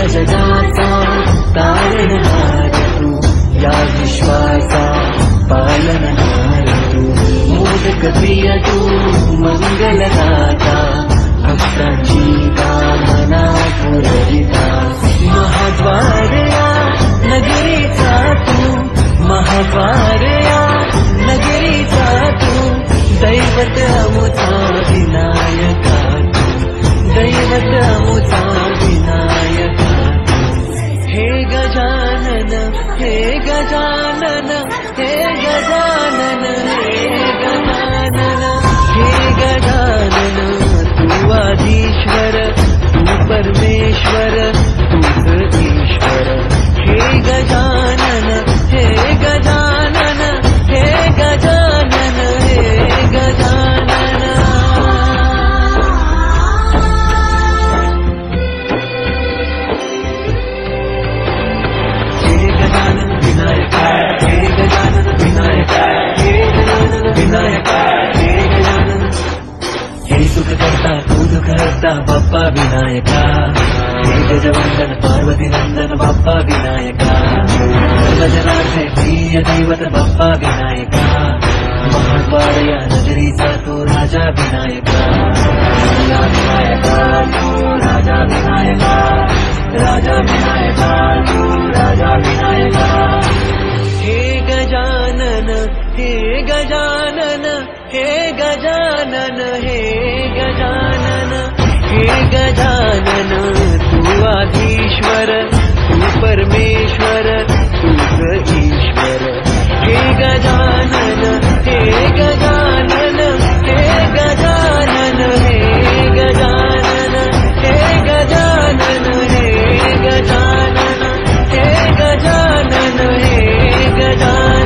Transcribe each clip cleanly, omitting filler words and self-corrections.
जगाचा तारणहार तू, या विश्वाचा पालनहार तू, मोदक प्रिय तू, मंगलदाता, भक्तांची कामना पुरविता, महाद्वार या नगरीचा तू, महाद्वार या नगरीचा तू, दैवत अमुचा विनायका तू, दैवत अमुचा विनायका। हे गजानन, हे गजानन, हे गजानन, हे गजानन, हे गजानन, तू आदिश्वर, तू परमेश्वर, तूच ईश्वर। हे गजानन, हे गजानन, हे गजानन, हे गजानन। हे सुख करता तू दुख हरता बाप्पा विनायका, हे गजवंदन पार्वती नंदन बाप्पा विनायका, सर्वजनार्थे प्रिय दैवत बाप्पा विनायका, महाद्वार या नगरीचा तू राजा विनायका, राजा विनायका तू राजा विनायका, राजा विनायका तू राजा विनायका। हे गजानन, हे गजानन, हे गजानन, हे गजानन, हे गजानन, तू आदिश्वर, तू परमेश्वर, तूच ईश्वर। हे गजानन, हे गजानन, हे गजानन, हे गजानन, हे गजानन, हे गजानन, हे गजानन, हे गजानन।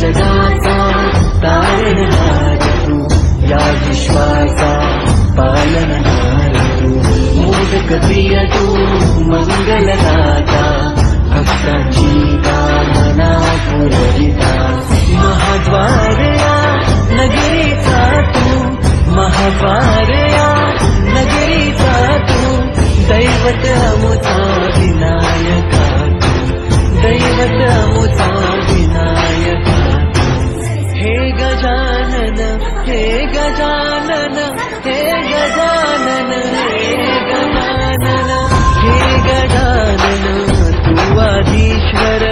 जगाचा तारणहार तू, या विश्वाचा पालनहार तू, मोदक प्रिय तू, मंगलदाता, भक्तांची कामना पुरविता, महाद्वार या नगरीचा तू, महाद्वार या नगरीचा तू, दैवत अमुचा विनायका तू, दैवत अमुचा विनायका। हे गजानन, हे गजानन, हे गजानन, हे गजानन, हे गजानन, तू आदिश्वर,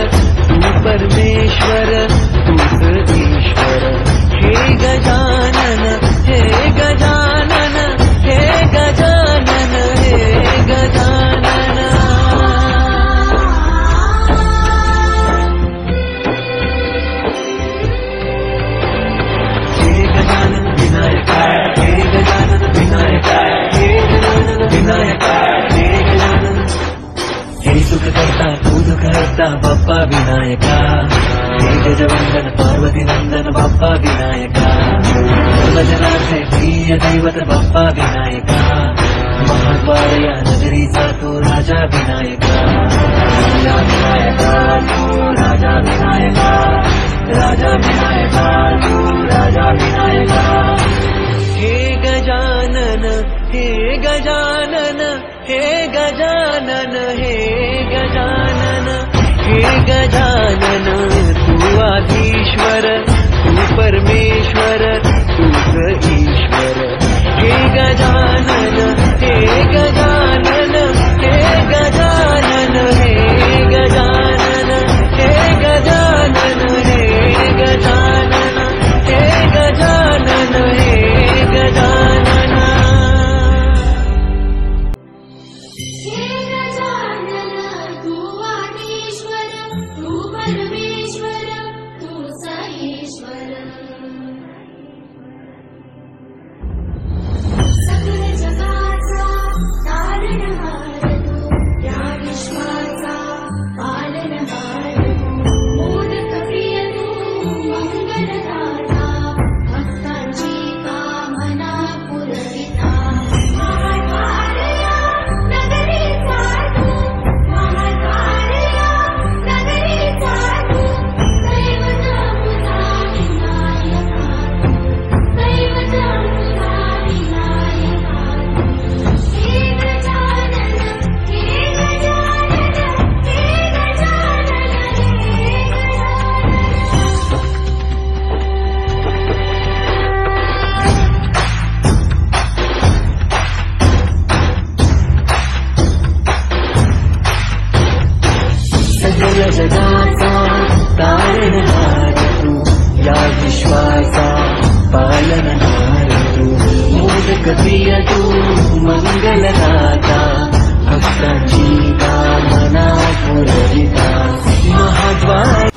बाप्पा विनायका हे गजवंदन पार्वती नंदन बाप्पा विनायका सर्वजनाचे प्रिय दैवत बाप्पा विनायका महाद्वार या नगरीचा तो राजा विनायका राजा विनायका तू राजा विनायका राजा विनायका तू राजा विनायका हे गजानन हे गजानन हे गजानन हे गजानन हे गजानन तू आधीश्वर तू परमेश्वर तूच ईश्वर हे गजानन हे गजानन हे गजानन हे गजानन हे गजानन हे गजानन हे गजानन हे गजानन हे गजानन तू आदिश्वर तू परमेश्वर तू ईश्वर सकल जगाचा तारणहार तू या विश्वाचा पालनहार तू मोदक प्रिय तू मंगलदाता भक्तांची कामना पुरविता महाद्वारया नगरीचा तू महाद्वारया नगरीचा तू दैवत तुझा विनायका दैवत तुझा विनायका हे गजानन हे गजानन हे गजानन हे सगळ जगाचा तारणहार तू या विश्वाचा पालनहार तू मोदक प्रिय तू मंगलदाता भक्तांची कामना पुरविता महाद्वार